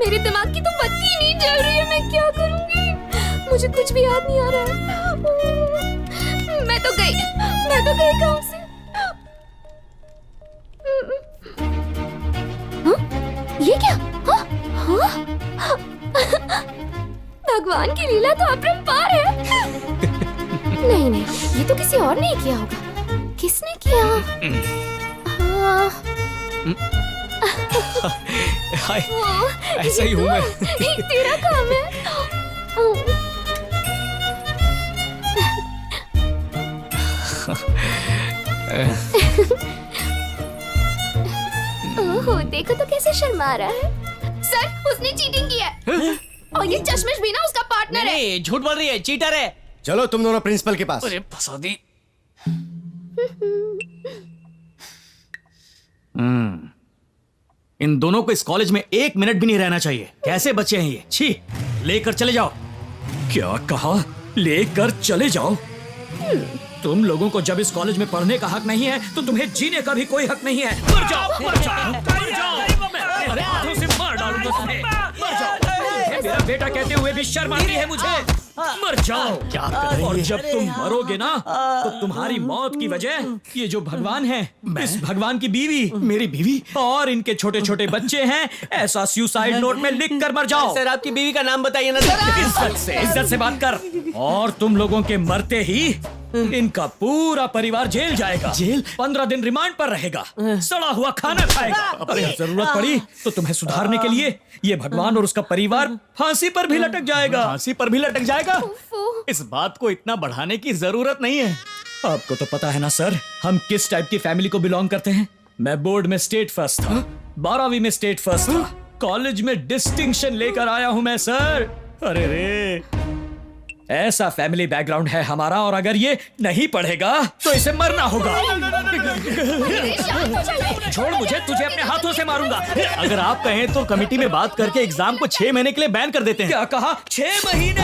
मेरे दिमाग की तो बत्ती ही नहीं जल रही है, मैं क्या करूंगी? मुझे कुछ भी याद नहीं आ रहा है। मैं तो गई गाँव से। हाँ? ये क्या? हाँ? भगवान की लीला तो अपरंपार है। नहीं, ये तो किसी और ने किया होगा। किसने किया? हाय, ऐसा ही हूँ मैं। एक तेरा काम है। ओह, देखो तो कैसे शर्मा रहा है। सर, उसने चीटिंग की है। और ये चश्मिश भी ना उसका पार्टनर है। नहीं, झूठ बोल रही है, चीटर है। चलो तुम दोनों प्रिंसिपल के पास। अरे फंसा दी। इन दोनों को इस कॉलेज में 1 मिनट भी नहीं रहना चाहिए। कैसे बच्चे हैं ये? छी, लेकर चले जाओ। क्या कहा? लेकर चले जाओ? तुम लोगों को जब इस कॉलेज में पढ़ने का हक नहीं है तो तुम्हें जीने का भी कोई हक नहीं है। मर जाओ, मर जाओ, मर जाओ। अरे हाथों से मार डालूंगा तुम्हें। मर जाओ। तुम्हें मेरा बेटा कहते हुए भी शर्म आती है मुझे। मर जाओ। क्या करें? और जब तुम मरोगे ना तो तुम्हारी मौत की वजह ये जो भगवान है, इस भगवान की बीवी, मेरी बीवी और इनके छोटे छोटे बच्चे हैं, ऐसा सुसाइड नोट में लिख कर मर जाओ। सर, आपकी बीवी का नाम बताइए ना सर। इज्जत से बात कर। और तुम लोगों के मरते ही इनका पूरा परिवार जेल जाएगा। जेल? 15 दिन रिमांड पर रहेगा, सड़ा हुआ खाना खाएगा। अरे जरूरत पड़ी तो तुम्हें सुधारने के लिए ये भगवान और उसका परिवार फांसी पर भी लटक जाएगा। फांसी पर भी लटक जाएगा? इस बात को इतना बढ़ाने की जरूरत नहीं है। आपको तो पता है ना सर, हम किस टाइप की फैमिली को बिलोंग करते हैं। मैं बोर्ड में स्टेट फर्स्ट था, 12वीं में स्टेट फर्स्ट था, कॉलेज में डिस्टिंक्शन लेकर आया हूं मैं सर। अरे रे, ऐसा फैमिली बैकग्राउंड है हमारा, और अगर ये नहीं पढ़ेगा तो इसे मरना होगा। छोड़ मुझे, तुझे अपने हाथों से मारूंगा। अगर आप कहें तो कमेटी में बात करके एग्जाम को 6 महीने के लिए बैन कर देते हैं। क्या कहा? 6 महीने?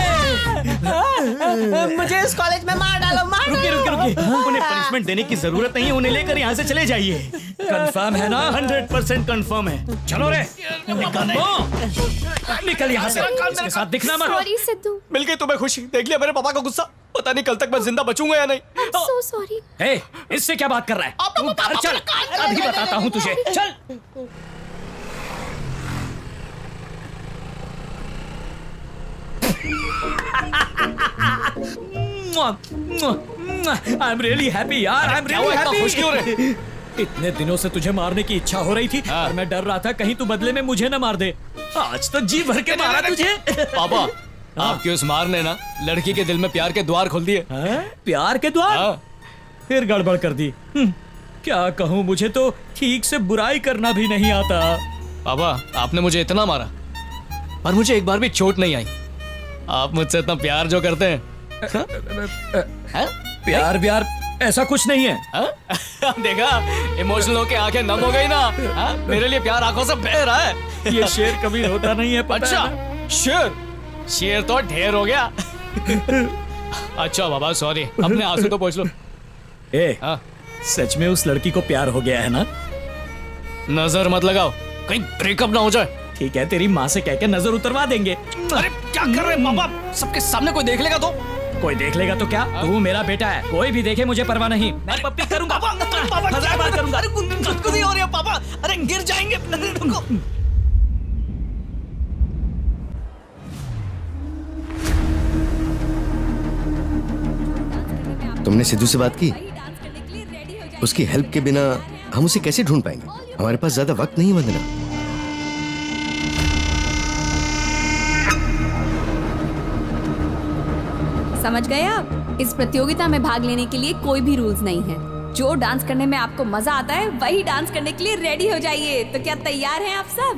मुझे इस कॉलेज में मार डालो, मार डालो। रुकिए, उन्हें पनिशमेंट देने की जरूरत नहीं है, उन्हें लेकर यहाँ से चले जाइए। कंफर्म है ना? 100% कंफर्म है। चलो रे, निकल यहाँ से। इसके साथ दिखना मत। सॉरी सिद्धू। मिल गई तुम्हें खुशी। देख लिया मेरे पापा का गुस्सा। पता नहीं कल तक मैं जिंदा बचूंगा या नहीं। So sorry। हे, इससे क्या बात कर रहा है? तू घर चल, अभी बताता हूँ तुझे। चल। आई एम रियली हैप्पी यार, आई एम रियली हैप्पी। खुश क्यों रहे? इतने दिनों से तुझे मारने की इच्छा हो रही थी और मैं डर रहा था कहीं तू बदले में मुझे न मार दे। आज तो जी भर के मारा तुझे। पापा, आपके उस मार ने ना लड़की के दिल में प्यार के द्वार खोल दिए। प्यार के द्वार? फिर गड़बड़ कर दी। क्या कहूँ, मुझे तो ठीक से बुराई करना भी नहीं आता। पापा, आपने मुझे इतना मारा पर मुझे एक बार भी चोट नहीं आई। आप मुझसे इतना प्यार जो करते हैं। प्यार व्यार ऐसा कुछ नहीं है। देखा, इमोशनल होके आंखें नम हो गई ना। मेरे लिए प्यार आंखों से बह रहा है। ये शेर कभी होता नहीं है, पता अच्छा, है ना? शेर तो ढेर हो गया। अच्छा बाबा, सॉरी, अपने आंसू तो पोंछ लो। सच में उस लड़की को प्यार हो गया है ना? नजर मत लगाओ, कहीं ब्रेकअप ना हो जाए। ठीक है, तेरी माँ से कह के नजर उतरवा देंगे। अरे क्या कर रहे हैं पापा? सबके सामने कोई देख लेगा तो? कोई देख लेगा तो क्या? तू मेरा बेटा है, कोई भी देखे मुझे परवाह नहीं। मैं पप्पी करूंगा, हजार बार करूंगा। अरे गुदगुदी हो रही है पापा, अरे गिर जाएंगे। रुको। तुमने सिद्धू से बात की? उसकी हेल्प के बिना हम उसे कैसे ढूंढ पाएंगे? हमारे पास ज्यादा वक्त नहीं है वंदना। समझ गए आप? इस प्रतियोगिता में भाग लेने के लिए कोई भी रूल्स नहीं है। जो डांस करने में आपको मजा आता है वही डांस करने के लिए रेडी हो जाइए। तो क्या तैयार हैं आप सब?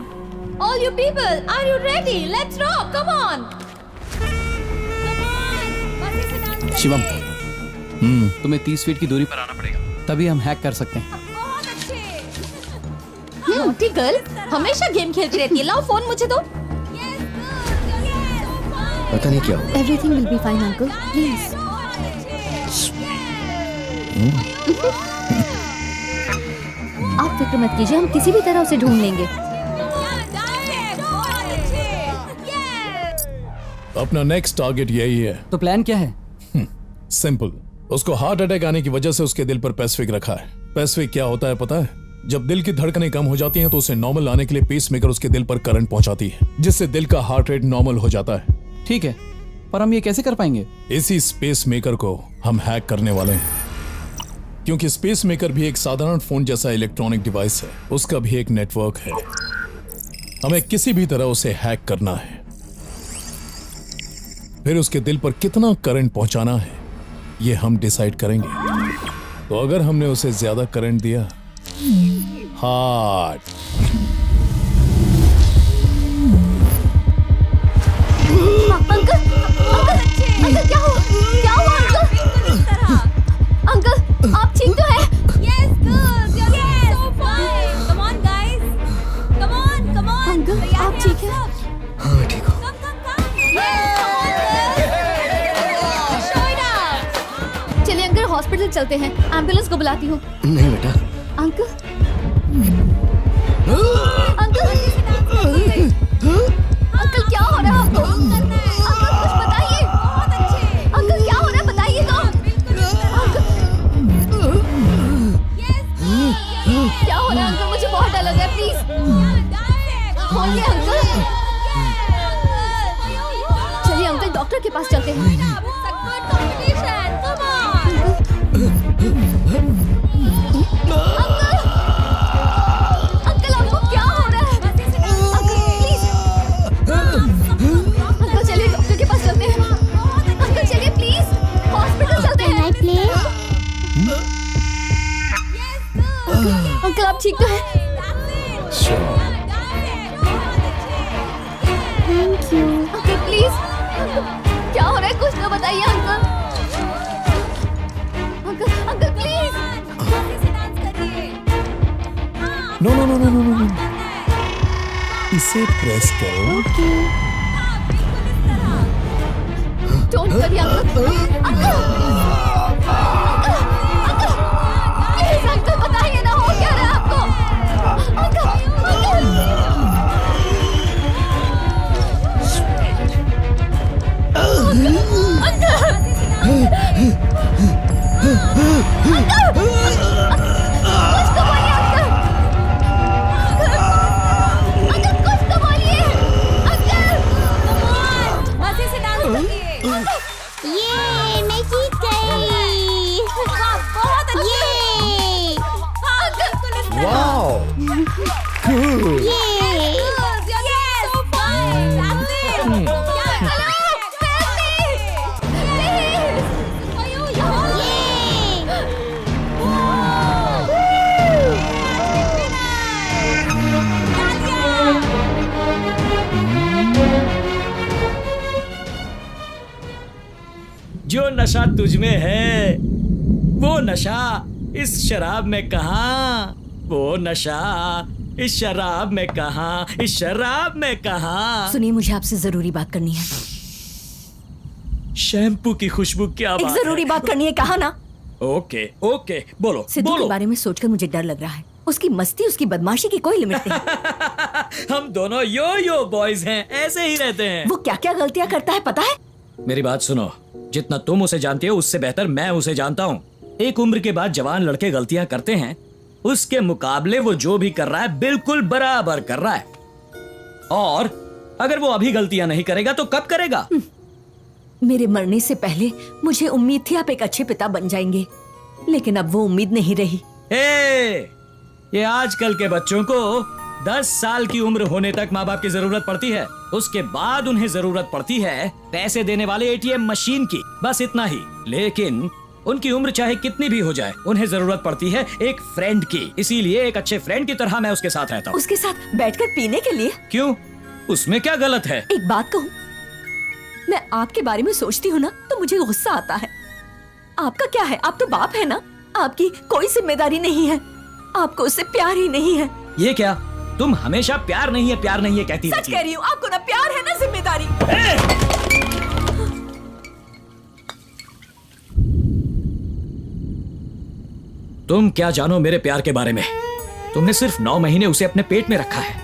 All you people, are you ready? Let's rock! Come on! Shivam, तुम्हें 30 फीट की दूरी पर आना पड़ेगा, तभी हम हैक कर सकते हैं। बहुत अच्छे। नॉटी गर्ल, हमेशा गेम खेलती रहती है। लाओ फोन मुझे दो। पता नहीं क्या हुआ। Everything will be fine, uncle. Please. आप फिक्र मत कीजिए, हम किसी भी तरह उसे ढूंढ लेंगे। अपना नेक्स्ट टारगेट यही है। तो प्लान क्या है? सिंपल। उसको हार्ट अटैक आने की वजह से उसके दिल पर पेसिफिक रखा है। पेसिफिक क्या होता है पता है? जब दिल की धड़कनें कम हो जाती हैं तो उसे नॉर्मल लाने के लिए पेसमेकर उसके दिल पर करंट पहुंचाती है, जिससे दिल का हार्ट रेट नॉर्मल हो जाता है। ठीक है, पर हम ये कैसे कर पाएंगे? इसी स्पेस मेकर को हम हैक करने वाले हैं, क्योंकि स्पेस मेकर भी एक साधारण फोन जैसा इलेक्ट्रॉनिक डिवाइस है, उसका भी एक नेटवर्क है। हमें किसी भी तरह उसे हैक करना है, फिर उसके दिल पर कितना करंट पहुंचाना है ये हम डिसाइड करेंगे। तो अगर हमने उसे ज्यादा करंट दिया, हार्ट अंकल अंकल क्या हुआ अंकल आप ठीक तो हैं? Yes, girls, you're so fine. Come on, guys. Come on. Uncle आप ठीक हैं? हाँ मैं ठीक हूँ। Come. Yes, come on, girls. Show it up. चलिए अंकल हॉस्पिटल चलते हैं, एम्बुलेंस को बुलाती हूँ। नहीं बेटा, अंकल अंकल क्या हो रहा है आपको? अंकल कुछ बताइए। अंकल क्या हो रहा है बताइए तो। क्या हो रहा है अंकल? मुझे बहुत डर लग रहा है, प्लीज बोलिए अंकल। चलिए अंकल डॉक्टर के पास चलते हैं। अंकल आपको क्या हो रहा है? अंकल प्लीज अंकल चलिए डॉक्टर के पास चलते हैं। अंकल चलिए प्लीज हॉस्पिटल चलते हैं। अंकल आप ठीक तो हैं? Thank you. अंकल प्लीज क्या हो रहा है कुछ तो बताइए अंकल। Uncle please. नो, इसे प्रेस करो। Don't worry uncle. Uncle please uncle बताइए ना हो क्या रहा है आपको। ये मैं जीत गई। बहुत अच्छे। वाओ, ये Yes, so fine. That's it. जो नशा तुझ में है वो नशा इस शराब में कहाँ, वो नशा इस शराब में कहाँ, इस शराब में कहाँ। सुनिए, मुझे आपसे जरूरी बात करनी है। शैम्पू की खुशबू क्या एक बात जरूरी है? बात करनी है, कहा ना। ओके बोलो सिद्धू बोलो। के बारे में सोचकर मुझे डर लग रहा है। उसकी मस्ती, उसकी बदमाशी की कोई लिमिट नहीं। हम दोनों यो बॉयज हैं, ऐसे ही रहते हैं। वो क्या क्या गलतियां करता है पता है? मेरी बात सुनो, जितना तुम उसे जानती हो उससे बेहतर मैं उसे जानता हूँ। एक उम्र के बाद जवान लड़के गलतियां करते हैं, उसके मुकाबले वो जो भी कर रहा है बिल्कुल बराबर कर रहा है। और अगर वो अभी गलतियां नहीं करेगा तो कब करेगा? मेरे मरने से पहले मुझे उम्मीद थी आप एक अच्छे पिता बन जाएंगे, लेकिन अब वो उम्मीद नहीं रही। ये आजकल के बच्चों को 10 साल की उम्र होने तक माँ बाप की जरूरत पड़ती है, उसके बाद उन्हें जरूरत पड़ती है पैसे देने वाले एटीएम मशीन की, बस इतना ही। लेकिन उनकी उम्र चाहे कितनी भी हो जाए, उन्हें जरूरत पड़ती है एक फ्रेंड की। इसीलिए एक अच्छे फ्रेंड की तरह मैं उसके साथ रहता हूँ। उसके साथ बैठकर पीने के लिए? क्यों, उसमें क्या गलत है? एक बात कहूँ, मैं आपके बारे में सोचती हूँ ना तो मुझे गुस्सा आता है। आपका क्या है, आप तो बाप है ना, आपकी कोई जिम्मेदारी नहीं है, आपको उससे प्यार ही नहीं है। ये क्या, तुम हमेशा प्यार नहीं है कहती सच कह रही हूँ, आपको ना प्यार है ना जिम्मेदारी। तुम क्या जानो मेरे प्यार के बारे में? तुमने सिर्फ 9 महीने उसे अपने पेट में रखा है।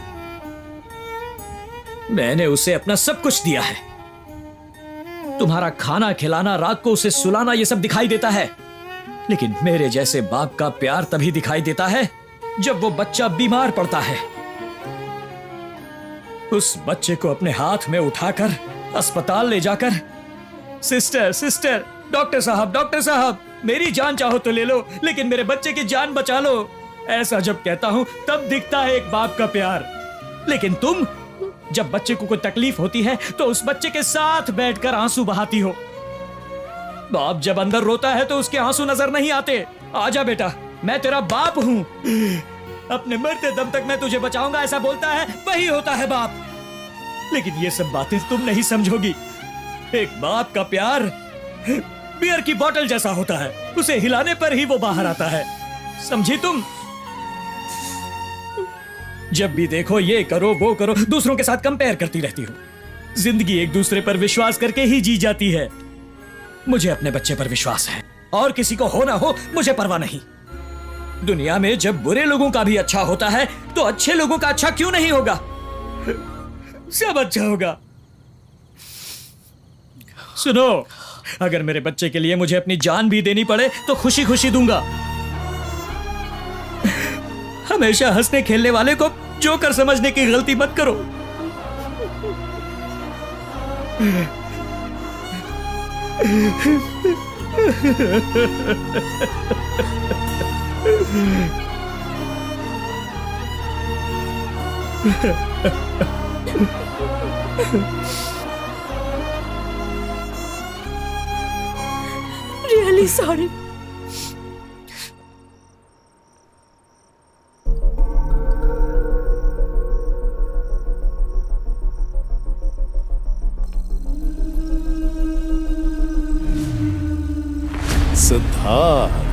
मैंने उसे अपना सब कुछ दिया है, तुम्हारा खाना खिलाना, रात को उसे सुलाना, ये सब दिखाई देता है। लेकिन मेरे जैसे बाप का प्यार तभी दिखाई देता है जब वो बच्चा बीमार पड़ता है। उस बच्चे को अपने हाथ में उठाकर अस्पताल ले जाकर, सिस्टर सिस्टर, डॉक्टर साहब, मेरी जान चाहो तो ले लो, लेकिन मेरे बच्चे की जान बचा लो, ऐसा जब कहता हूं तब दिखता है एक बाप का प्यार। लेकिन तुम, जब बच्चे को कोई तकलीफ होती है तो उस बच्चे के साथ बैठकर आंसू बहाती हो। बाप जब अंदर रोता है तो उसके आंसू नजर नहीं आते। आजा बेटा, मैं तेरा बाप हूं, अपने मरते दम तक मैं तुझे बचाऊंगा, ऐसा बोलता है, वही होता है बाप। लेकिन ये सब बातें तुम नहीं समझोगी। एक बाप का प्यार बियर की बोतल जैसा होता है, उसे हिलाने पर ही वो बाहर आता है, समझी तुम? जब भी देखो ये करो वो करो, दूसरों के साथ कंपेयर करती रहती हो। जिंदगी एक दूसरे पर विश्वास करके ही जी जाती है। मुझे अपने बच्चे पर विश्वास है, और किसी को हो ना हो मुझे परवाह नहीं। दुनिया में जब बुरे लोगों का भी अच्छा होता है तो अच्छे लोगों का अच्छा क्यों नहीं होगा? सब अच्छा होगा। सुनो, अगर मेरे बच्चे के लिए मुझे अपनी जान भी देनी पड़े तो खुशी खुशी दूंगा। हमेशा हंसने खेलने वाले को जोकर समझने की गलती मत करो। Really sorry. सिद्धार्थ,